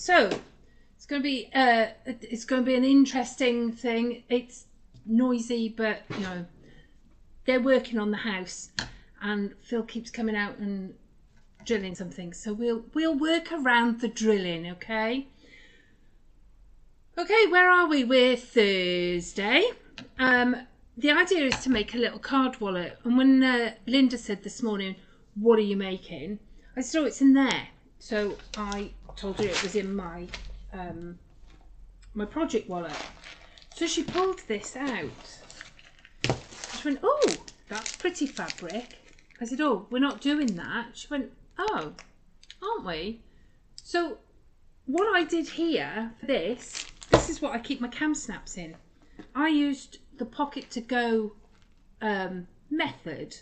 So it's going to be an interesting thing. It's noisy, but you know they're working on the house, and Phil keeps coming out and drilling something. So we'll work around the drilling, okay? Okay, where are we? We're Thursday. The idea is to make a little card wallet. And when Linda said this morning, "What are you making?" I said, "Oh, it's in there." So I told her it was in my my project wallet. So she pulled this out. She went, "Oh, that's pretty fabric." I said, "Oh, we're not doing that." She went, "Oh, aren't we?" So what I did here for this is what I keep my cam snaps in. I used the pocket to go method.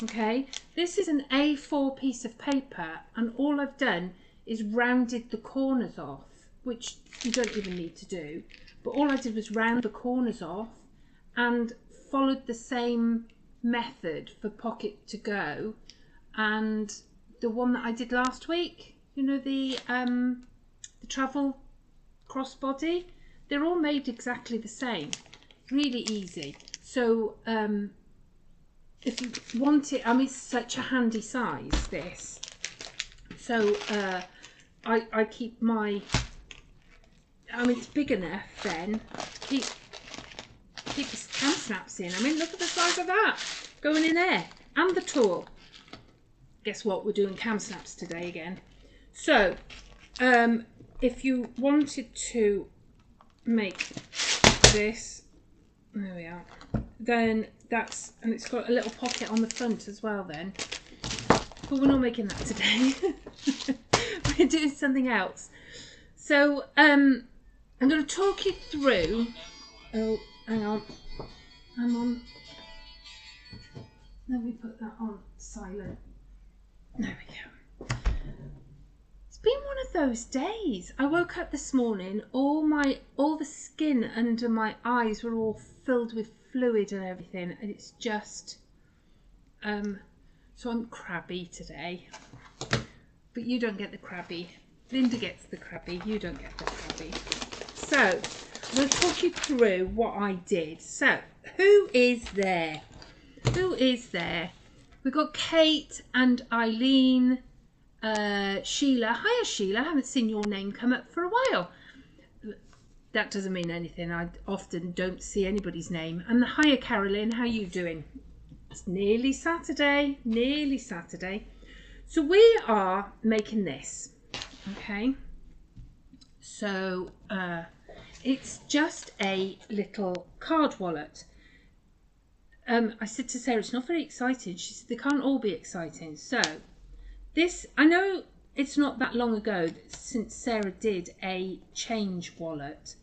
Okay, this is an A4 piece of paper, and all I've done is rounded the corners off, which you don't even need to do, but all I did was round the corners off and followed the same method for pocket to go. And the one that I did last week, you know, the travel crossbody, they're all made exactly the same. Really easy. So if you want it, I mean, it's such a handy size, this. So I keep my, I mean, it's big enough then to keep the cam snaps in. I mean, look at the size of that going in there, and the tool. Guess what, we're doing cam snaps today again. So if you wanted to make this, there we are, then that's, and it's got a little pocket on the front as well then, but we're not making that today. We're doing something else. So I'm going to talk you through, oh hang on, I'm on, let me put that on silent, there we go. It's been one of those days. I woke up this morning, all the skin under my eyes were all filled with fluid and everything, and it's just so I'm crabby today. But you don't get the crabby. Linda gets the crabby, you don't get the crabby. So I'm going to talk you through what I did. So who is there? Who is there? We've got Kate and Eileen, Sheila. Hiya Sheila, I haven't seen your name come up for a while. That doesn't mean anything. I often don't see anybody's name. And hiya Carolyn, how you doing? It's nearly Saturday, nearly Saturday. So we are making this, okay? So it's just a little card wallet. I said to Sarah, it's not very exciting. She said, they can't all be exciting. So this, I know it's not that long ago since Sarah did a change wallet,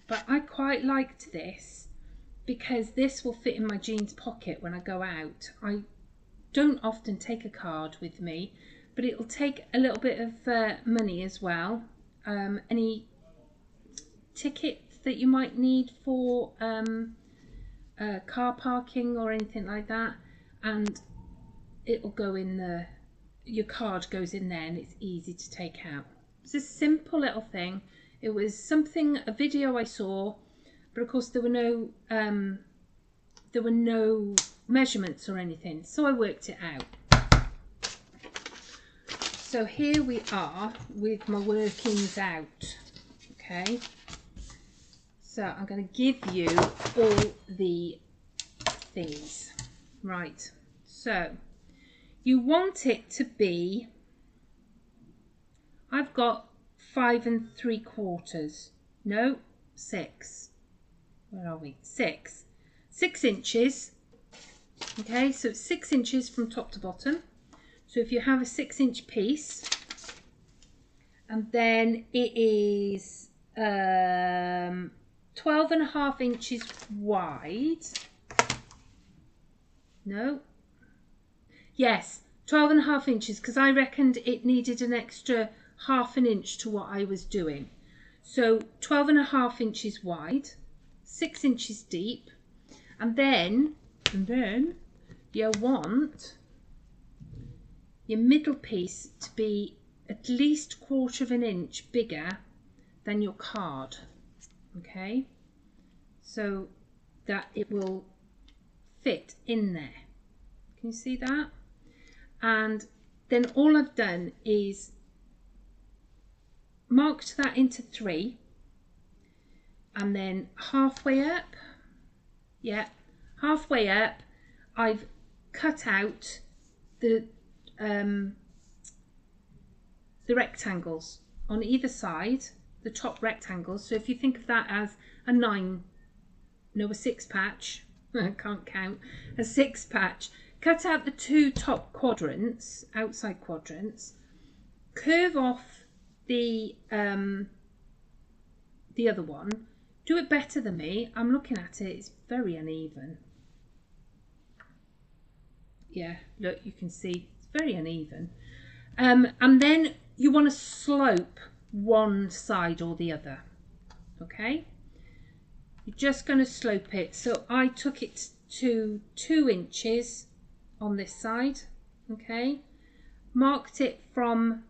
but I quite liked this because this will fit in my jeans pocket when I go out. I don't often take a card with me, but it'll take a little bit of money as well. Any tickets that you might need for car parking or anything like that, and it'll go in your card goes in there, and it's easy to take out. It's a simple little thing. It was a video I saw, but of course there were no measurements or anything, so I worked it out. So here we are with my workings out. Okay, so I'm going to give you all the things. Right, so you want it to be, I've got 5 3/4, no, 6, where are we, 6 inches. Okay, so it's 6 inches from top to bottom. So if you have a 6-inch piece, and then it is 12.5 inches wide. No. Yes, 12.5 inches, because I reckoned it needed an extra 1/2 inch to what I was doing. So 12.5 inches wide, 6 inches deep, and then you want your middle piece to be at least 1/4 inch bigger than your card, okay, so that it will fit in there. Can you see that? And then all I've done is marked that into 3, and then halfway up, yeah, halfway up I've cut out the rectangles on either side, the top rectangles. So if you think of that as a 6 patch, I can't count, a 6 patch, cut out the 2 top quadrants, outside quadrants, curve off the other one, do it better than me. I'm looking at it, it's very uneven. Yeah, look, you can see it's very uneven. And then you want to slope one side or the other, okay? You're just going to slope it. So I took it to 2 inches on this side, okay? Marked it from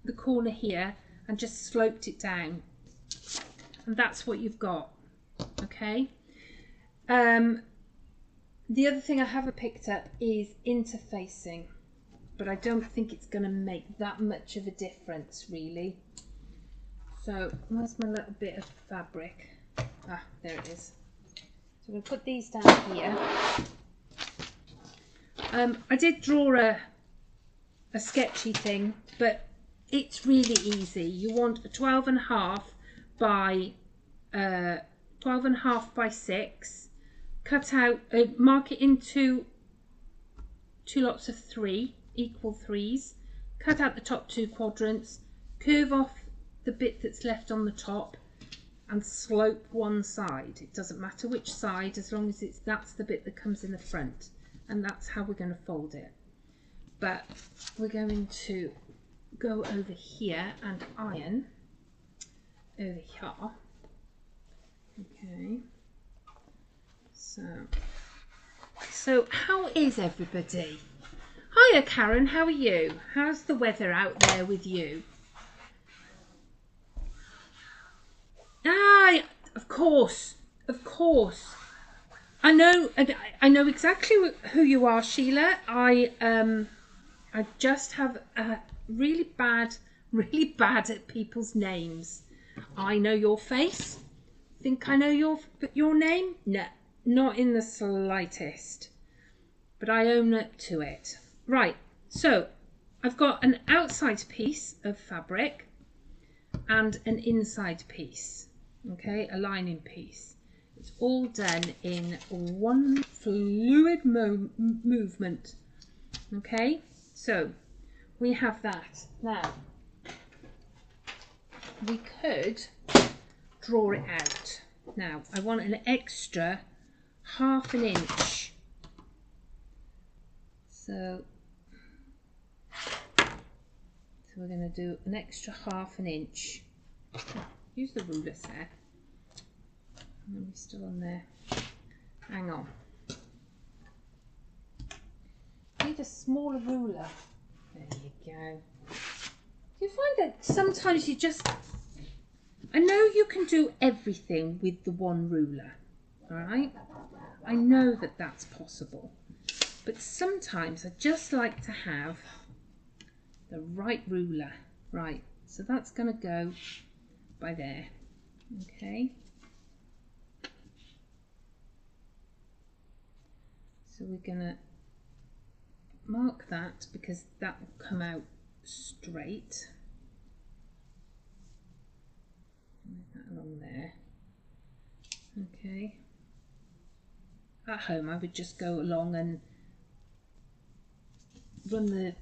the corner here and just sloped it down. And that's what you've got, okay? The other thing I haven't picked up is interfacing, but I don't think it's going to make that much of a difference really. So where's my little bit of fabric? Ah, there it is. So I'm going to put these down here. I did draw a sketchy thing, but it's really easy. You want a 12.5 by 12.5 by 6. Cut out, mark it into 2 lots of 3, equal 3s. Cut out the top 2 quadrants, curve off the bit that's left on the top, and slope one side. It doesn't matter which side, as long as that's the bit that comes in the front, and that's how we're going to fold it. But we're going to go over here and iron over here. Okay. So how is everybody? Hiya Karen, how are you? How's the weather out there with you? Ah, of course. I know exactly who you are, Sheila. I just have really bad at people's names. I know your face. Think I know your name? No, not in the slightest. But I own up to it. Right, so I've got an outside piece of fabric and an inside piece, okay, a lining piece. It's all done in one fluid movement, okay? So we have that. Now, we could draw it out. Now, I want an extra ½ inch. So we're going to do an extra ½ inch. Use the ruler set. Are we still on there? Hang on. Need a smaller ruler. There you go. Do you find that sometimes you just... I know you can do everything with the one ruler, all right? I know that that's possible. But sometimes I just like to have the right ruler. Right, so that's going to go by there, okay? So we're going to mark that because that will come out straight. Move that along there, okay? At home I would just go along and run the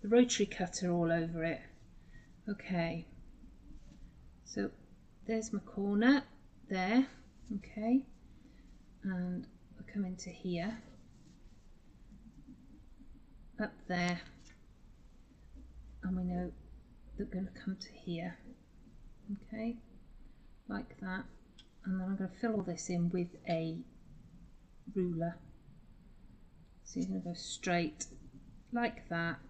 rotary cutter all over it. Okay, so there's my corner there, okay, and I'll come into here, up there, and we know they're going to come to here, okay, like that, and then I'm going to fill all this in with a ruler. So you're going to go straight like that,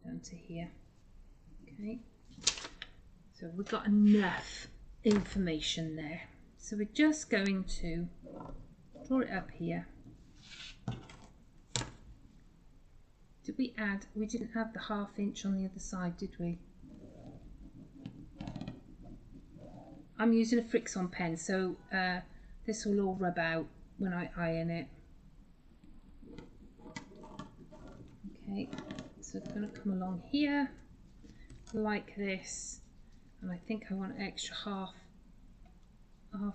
down to here. Okay, so we've got enough information there. So we're just going to draw it up here. Did we add? We didn't add the 1/2 inch on the other side, did we? I'm using a Fix-On pen, so this will all rub out when I iron it. Okay, so it's going to come along here like this, and I think I want an extra half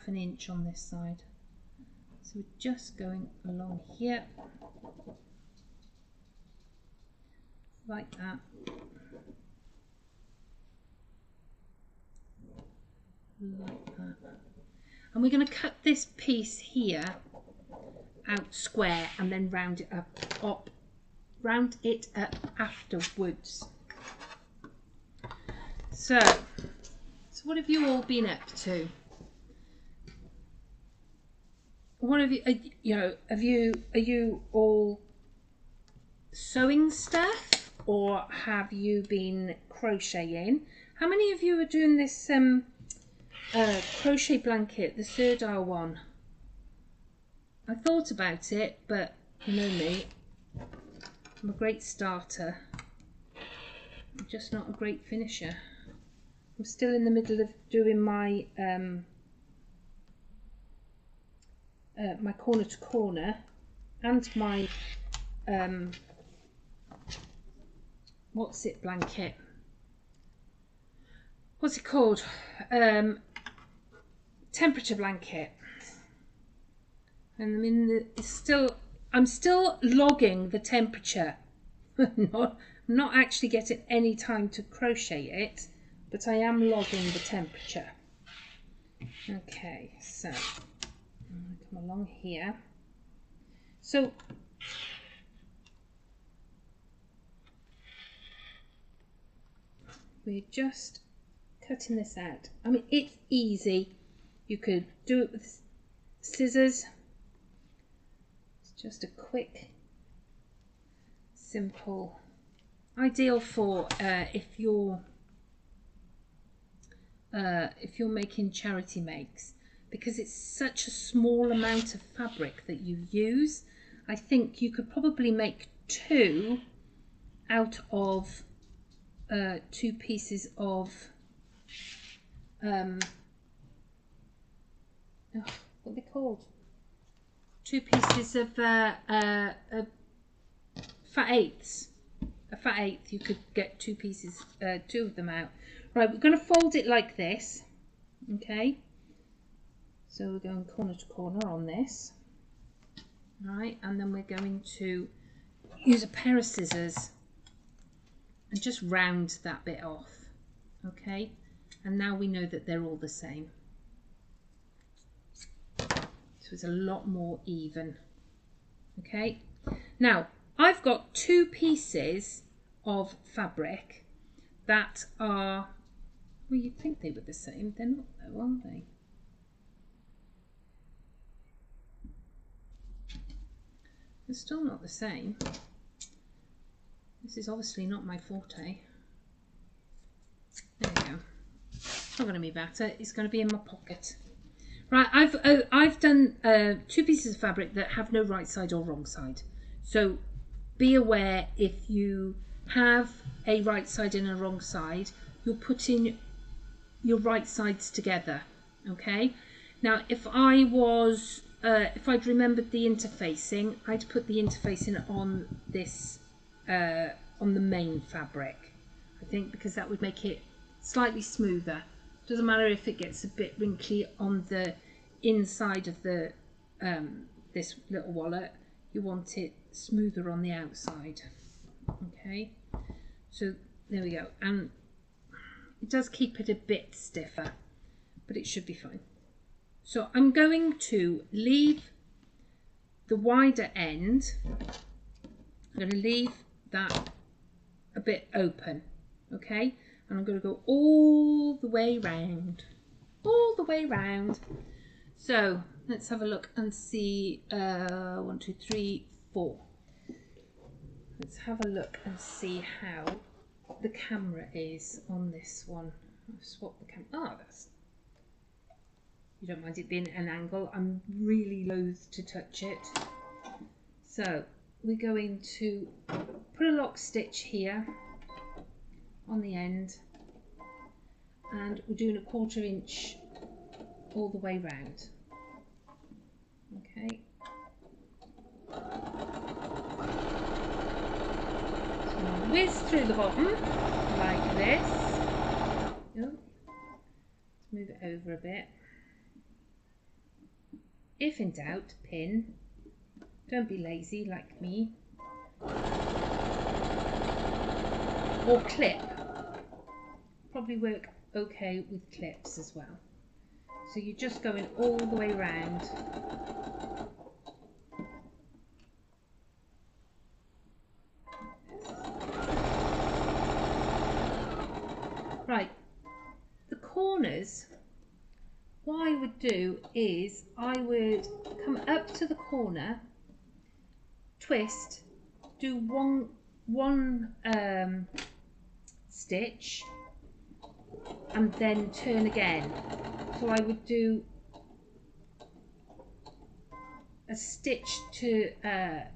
an inch on this side. So we're just going along here like that. Like that. And we're going to cut this piece here out square and then round it up afterwards. So what have you all been up to? What have you, are you all sewing stuff, or have you been crocheting? How many of you are doing this crochet blanket, the Sirdar one? I thought about it, but you know me, I'm a great starter, I'm just not a great finisher. I'm still in the middle of doing my my corner to corner and my what's it blanket? What's it called? Temperature blanket. And I mean, I'm still logging the temperature. I'm not actually getting any time to crochet it, but I am logging the temperature. Okay, so I'm going to come along here. So we're just cutting this out. I mean, it's easy. You could do it with scissors. It's just a quick, simple, ideal for if you're making charity makes, because it's such a small amount of fabric that you use. I think you could probably make 2 out of 2 pieces of what are they called? 2 pieces of fat eighths. A fat eighth, you could get 2 pieces, 2 of them out. Right, we're going to fold it like this. Okay, so we're going corner to corner on this. Right, and then we're going to use a pair of scissors and just round that bit off. Okay, and now we know that they're all the same. So it's a lot more even. Okay, now I've got 2 pieces of fabric that are, well, you'd think they were the same. They're not though, are they? They're still not the same. This is obviously not my forte. There we go. It's not going to be better. It's going to be in my pocket. Right, I've done 2 pieces of fabric that have no right side or wrong side. So be aware, if you have a right side and a wrong side, you're putting your right sides together. Okay. Now, if I'd remembered the interfacing, I'd put the interfacing on this on the main fabric. I think, because that would make it slightly smoother. Doesn't matter if it gets a bit wrinkly on the inside of the this little wallet. You want it smoother on the outside. Okay, so there we go, and it does keep it a bit stiffer, but it should be fine. So I'm going to leave the wider end. I'm going to leave that a bit open. Okay, and I'm going to go all the way round, So let's have a look and see. 1, 2, 3, 4. Let's have a look and see how the camera is on this one. I've swapped the camera. Oh, that's... You don't mind it being at an angle. I'm really loath to touch it. So we're going to put a lock stitch here on the end, and we're doing a 1/4 inch all the way round. Okay. So whiz through the bottom like this. Oh, let's move it over a bit. If in doubt, pin. Don't be lazy like me. Or clip. Probably work okay with clips as well. So you're just going all the way round. Right, the corners, what I would do is I would come up to the corner, twist, do one stitch, and then turn again. So I would do a stitch to I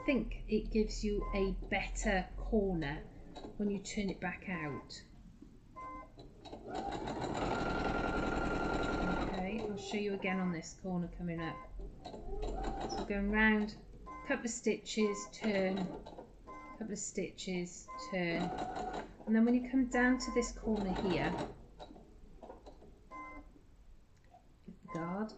think it gives you a better corner when you turn it back out. Okay, I'll show you again on this corner coming up. So going round, couple of stitches, turn, couple of stitches, turn, and then when you come down to this corner here, give the guard.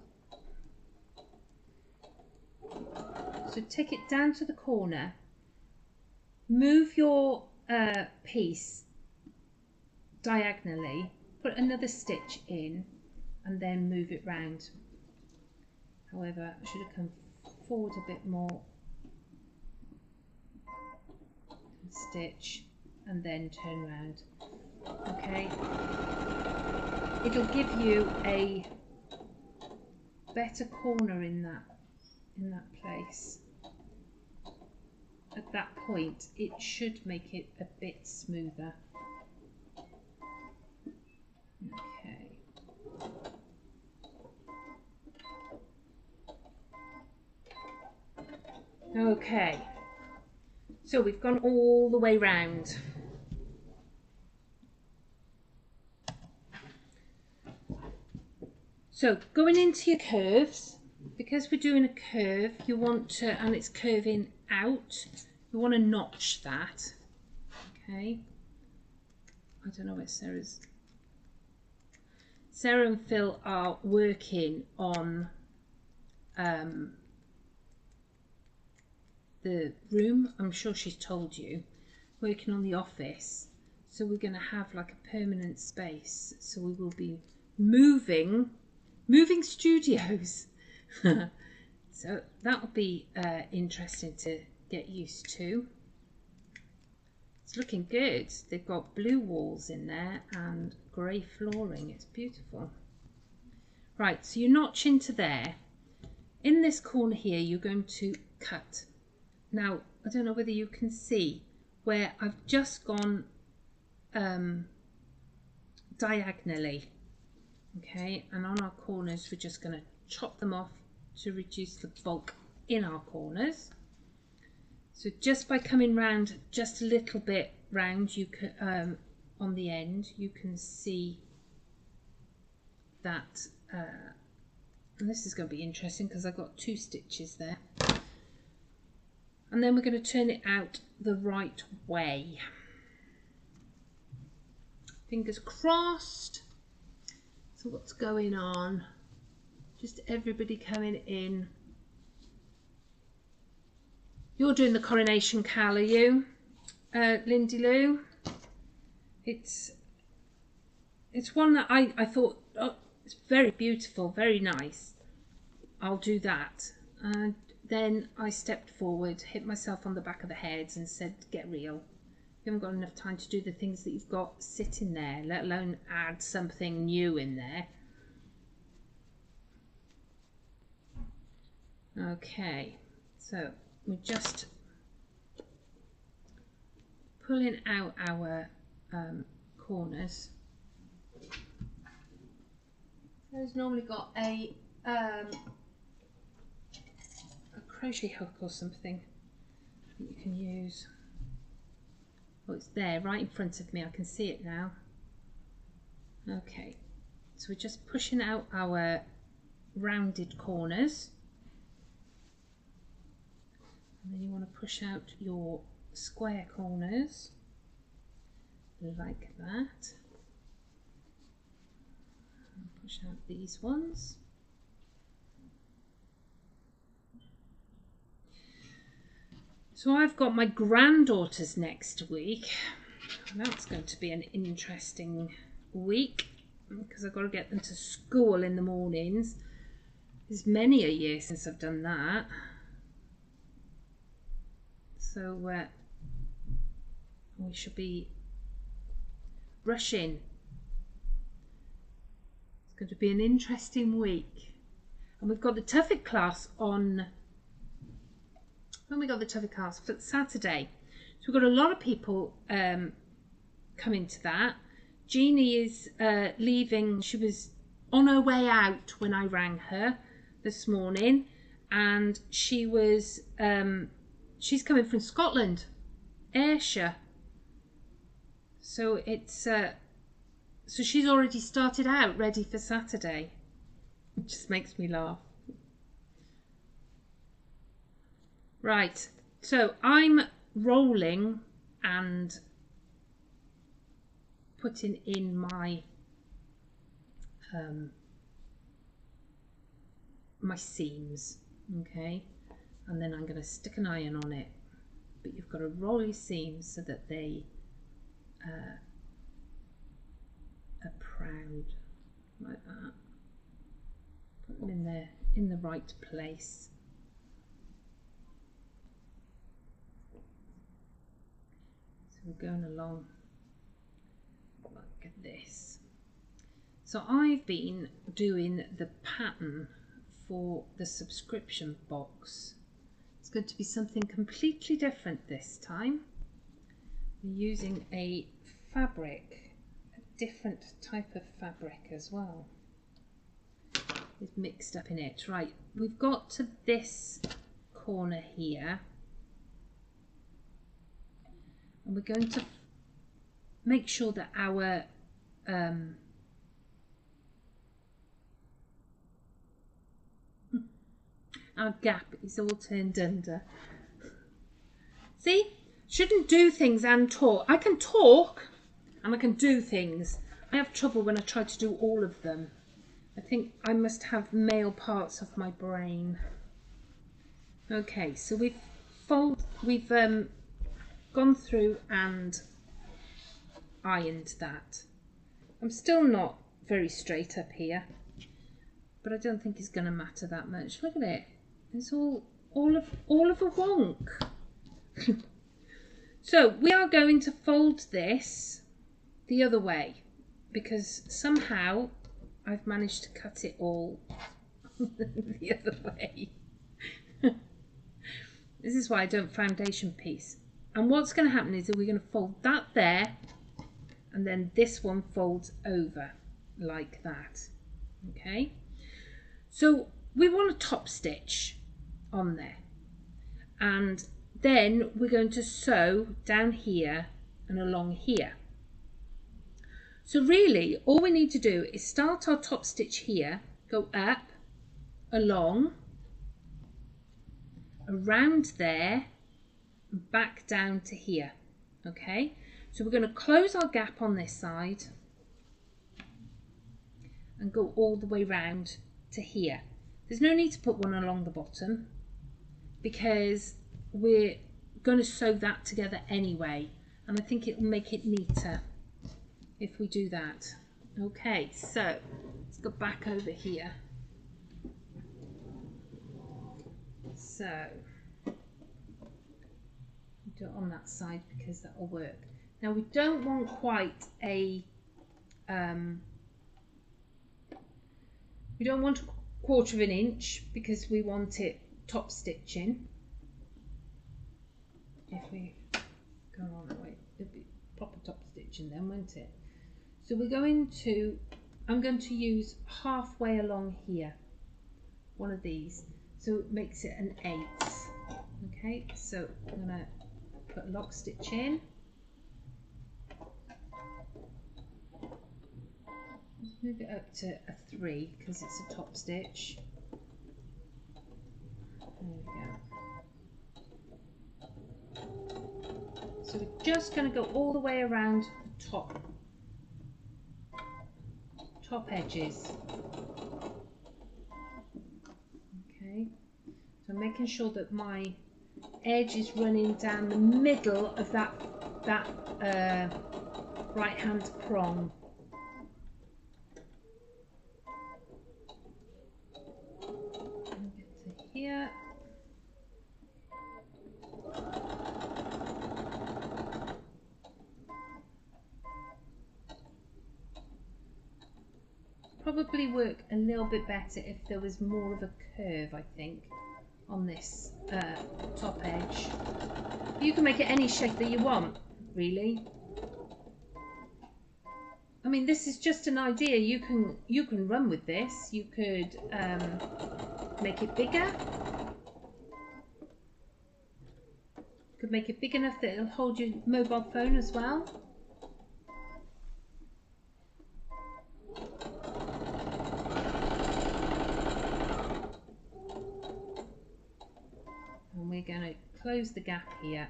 So take it down to the corner, move your piece diagonally, put another stitch in, and then move it round. However, I should have come forward a bit more. Stitch and then turn round. Okay, it'll give you a better corner in that place. At that point, it should make it a bit smoother. Okay. Okay. So we've gone all the way round. So going into your curves, because we're doing a curve, you want to, and it's curving out, you want to notch that. Okay. I don't know where Sarah and Phil are working on the room. I'm sure she's told you, working on the office. So we're going to have like a permanent space. So we will be moving studios. So that will be interesting to get used to. It's looking good. They've got blue walls in there and grey flooring. It's beautiful. Right, so you notch into there. In this corner here, you're going to cut. Now, I don't know whether you can see where I've just gone diagonally. Okay, and on our corners, we're just going to chop them off to reduce the bulk in our corners. So just by coming round just a little bit round, you can on the end, you can see that, and this is going to be interesting because I've got 2 stitches there. And then we're going to turn it out the right way. Fingers crossed. So what's going on? Just everybody coming in. You're doing the coronation cal, are you, Lindy Lou? It's one that I thought, oh, it's very beautiful, very nice. I'll do that. And then I stepped forward, hit myself on the back of the head and said, get real. You haven't got enough time to do the things that you've got sitting there, let alone add something new in there. Okay, so we just pulling out our corners. There's normally got a crochet hook or something that you can use. Oh, it's there right in front of me, I can see it now. Okay, so we're just pushing out our rounded corners, and then you want to push out your square corners like that, and push out these ones. So I've got my granddaughters next week. That's going to be an interesting week because I've got to get them to school in the mornings. It's many a year since I've done that. So we should be rushing. It's going to be an interesting week. And we've got the Tuffet class on... When we got the Tuffet class for Saturday. So we've got a lot of people coming to that. Jeannie is leaving. She was on her way out when I rang her this morning, and she was she's coming from Scotland, Ayrshire. So it's so she's already started out ready for Saturday. It just makes me laugh. Right, so I'm rolling and putting in my my seams, okay, and then I'm going to stick an iron on it, but you've got to roll your seams so that they are proud, like that. Put them in there in the right place. So we're going along like this. So I've been doing the pattern for the subscription box. It's going to be something completely different this time. We're using a fabric, a different type of fabric as well. It's mixed up in it. Right, we've got to this corner here, and we're going to make sure that our gap is all turned under. See, shouldn't do things and talk. I can talk and I can do things. I have trouble when I try to do all of them. I think I must have male parts of my brain. Okay, so we've gone through and ironed that. I'm still not very straight up here, but I don't think it's going to matter that much. Look at it. It's all of a wonk. So we are going to fold this the other way because somehow I've managed to cut it all the other way. This is why I don't foundation piece. And what's going to happen is that we're going to fold that there, and then this one folds over like that. Okay, so we want to top stitch on there, and then we're going to sew down here and along here. So really all we need to do is start our top stitch here, go up, along, around there, and back down to here. Okay, so we're going to close our gap on this side and go all the way round to here. There's no need to put one along the bottom because we're going to sew that together anyway, and I think it will make it neater if we do that. Okay, so let's go back over here. So do it on that side because that will work. Now we don't want quite a we don't want 1/4 of an inch because we want it top stitching. If we go on, wait, proper top stitching then, won't it? So we're going to, I'm going to use halfway along here, one of these, so it makes it an 8. Okay, so I'm going to put a lock stitch in. Let's move it up to a 3 because it's a top stitch. There we go. So we're just going to go all the way around the top edges. Okay, so I'm making sure that my edge is running down the middle of that right hand prong. And get to here. Probably work a little bit better if there was more of a curve, I think, on this top edge. You can make it any shape that you want, really. I mean, this is just an idea. You can run with this. You could make it bigger. You could make it big enough that it'll hold your mobile phone as well. And we're going to close the gap here.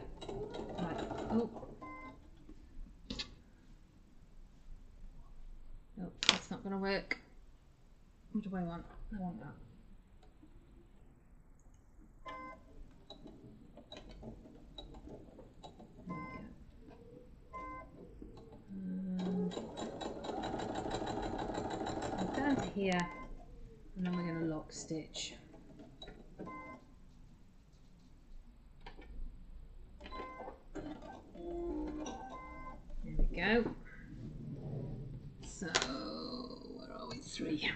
Right. Oh. No, that's not going to work. What do I want? I want that. There we go. Down to here, and then we're going to lock stitch. There we go. So, where are we? 3.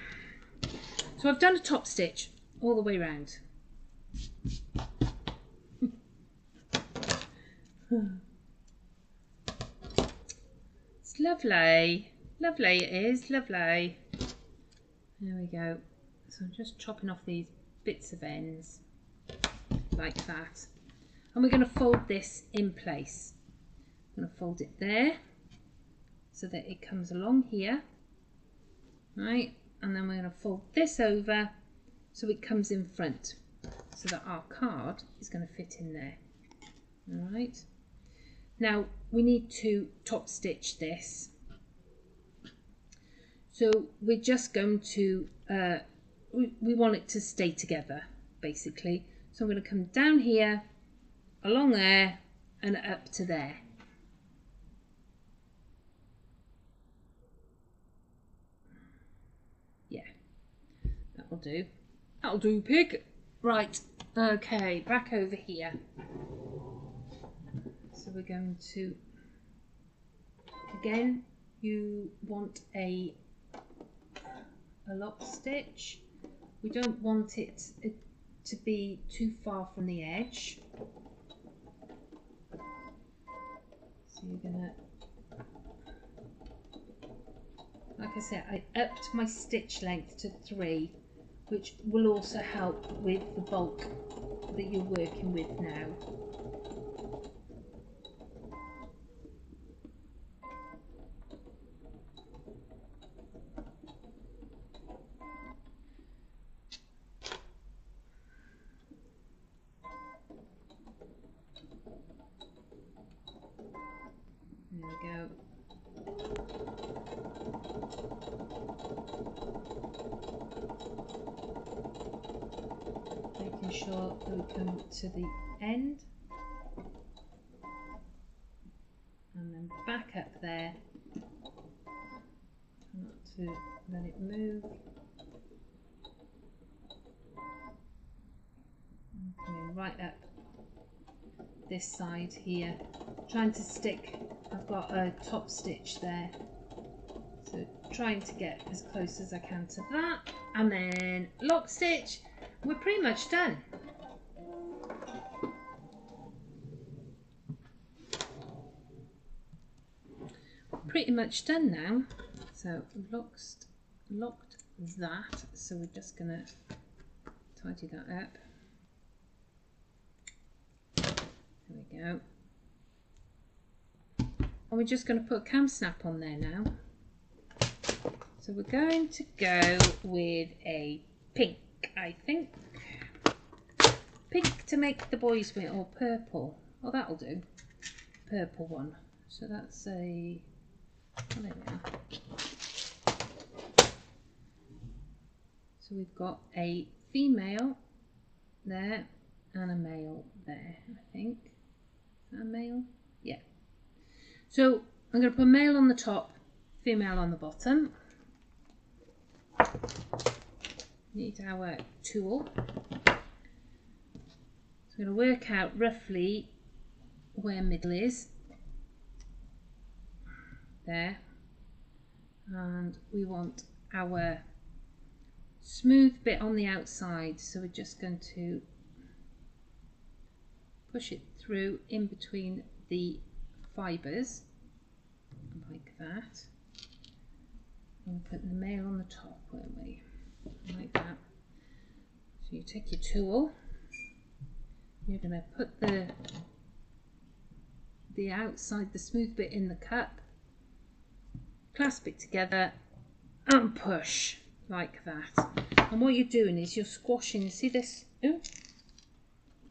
So I've done a top stitch all the way around. It's lovely. Lovely it is, lovely. There we go. So I'm just chopping off these bits of ends like that. And we're going to fold this in place. I'm going to fold it there so that it comes along here, right? And then we're going to fold this over so it comes in front, so that our card is going to fit in there. All right. Now we need to top stitch this. So we're just going to, we want it to stay together, basically. So I'm going to come down here, along there, and up to there. Yeah, that'll do. That'll do, pig. Right, okay, back over here. So we're going to, again, you want a lock stitch. We don't want it to be too far from the edge. So you're gonna, like I said, I upped my stitch length to 3, which will also help with the bulk that you're working with now. There we go. Making sure that we come to the end and then back up there, not to let it move. And coming right up this side here, trying to stick. I've got a top stitch there, so trying to get as close as I can to that, and then lock stitch. We're pretty much done. pretty much done now. So locked that. So we're just gonna tidy that up. There we go. And we're just going to put a cam snap on there now. So we're going to go with a pink, I think. Pink to make the boys wear, or purple. Oh, that'll do. Purple one. So that's a... Oh, there we are. So we've got a female there and a male there, I think. Is that a male? Yeah. So I'm going to put male on the top, female on the bottom. Need our tool. So I'm going to work out roughly where middle is. There. And we want our smooth bit on the outside, so we're just going to push it through in between the fibres like that. And put the male on the top, weren't we? Like that. So you take your tool, you're going to put the outside, the smooth bit in the cup, clasp it together and push like that. And what you're doing is you're squashing, see this, ooh,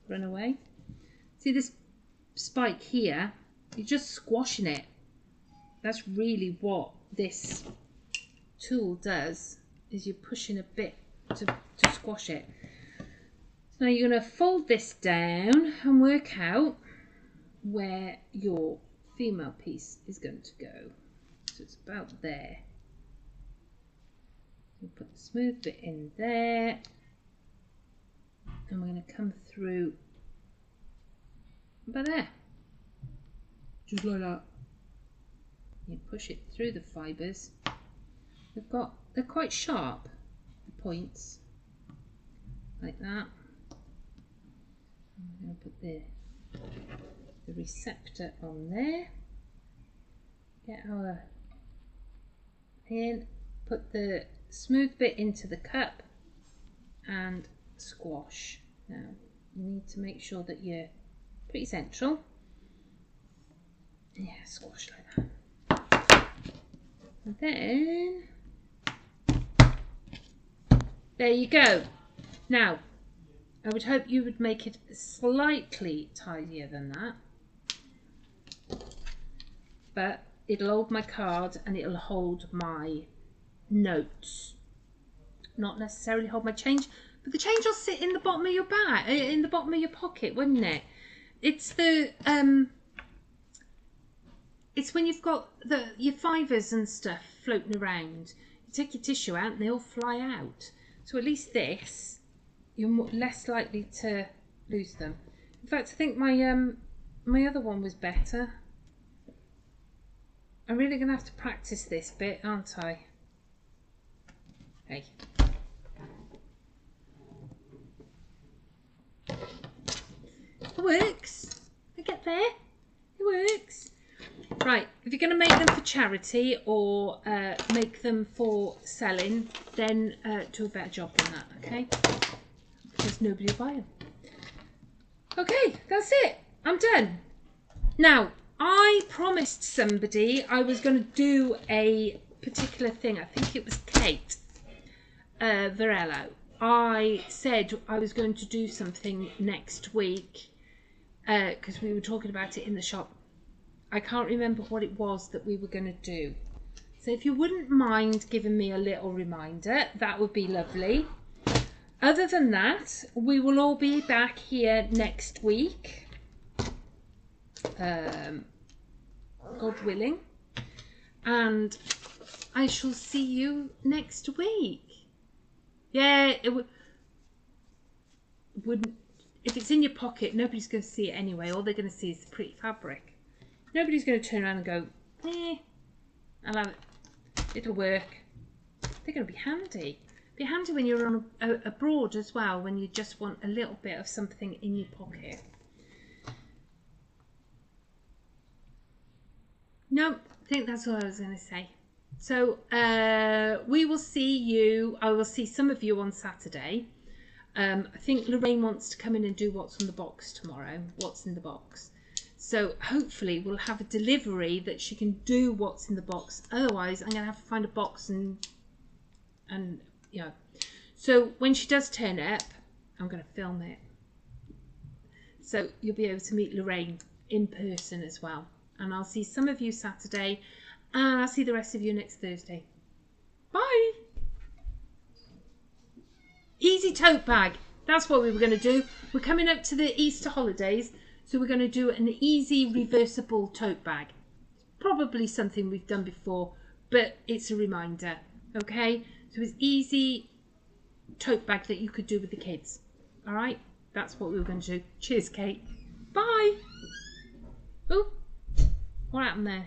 run away, see this spike here, you're just squashing it. That's really what this tool does, is you're pushing a bit to squash it. So now you're going to fold this down and work out where your female piece is going to go. So it's about there. So put the smooth bit in there, and we're going to come through about there, just like that. You push it through the fibres. They're quite sharp, the points, like that. I'm going to put the receptor on there. Get our pin, put the smooth bit into the cup and squash. Now you need to make sure that you're pretty central. Yeah, squash like that. And then there you go. Now I would hope you would make it slightly tidier than that, but it'll hold my card and it'll hold my notes, not necessarily hold my change, but the change will sit in the bottom of your bag, in the bottom of your pocket, wouldn't it? It's the it's when you've got your fivers and stuff floating around, you take your tissue out and they all fly out. So at least this, you're less likely to lose them. In fact, I think my my other one was better. I'm really going to have to practice this bit, aren't I? Hey. It works. I get there. It works. Right, if you're going to make them for charity or make them for selling, then do a better job than that, okay? Because nobody will buy them. Okay, that's it. I'm done. Now, I promised somebody I was going to do a particular thing. I think it was Kate Varello. I said I was going to do something next week because we were talking about it in the shop. I can't remember what it was that we were going to do. So if you wouldn't mind giving me a little reminder, that would be lovely. Other than that, we will all be back here next week. God willing. And I shall see you next week. Yeah, it wouldn't. If it's in your pocket, nobody's going to see it anyway. All they're going to see is the pretty fabric. Nobody's going to turn around and go, I'll have it. It'll work. They're going to be handy. Be handy when you're on abroad as well, when you just want a little bit of something in your pocket. No, I think that's all I was going to say. So we will see you. I will see some of you on Saturday. I think Lorraine wants to come in and do what's on the box tomorrow. What's in the box. So hopefully we'll have a delivery that she can do what's in the box. Otherwise, I'm going to have to find a box and you know. So when she does turn up, I'm going to film it. So you'll be able to meet Lorraine in person as well. And I'll see some of you Saturday, and I'll see the rest of you next Thursday. Bye! Easy tote bag. That's what we were going to do. We're coming up to the Easter holidays, so we're going to do an easy reversible tote bag. Probably something we've done before, but it's a reminder. Okay? So it's easy tote bag that you could do with the kids. All right? That's what we were going to do. Cheers, Kate. Bye! Oh, what happened there?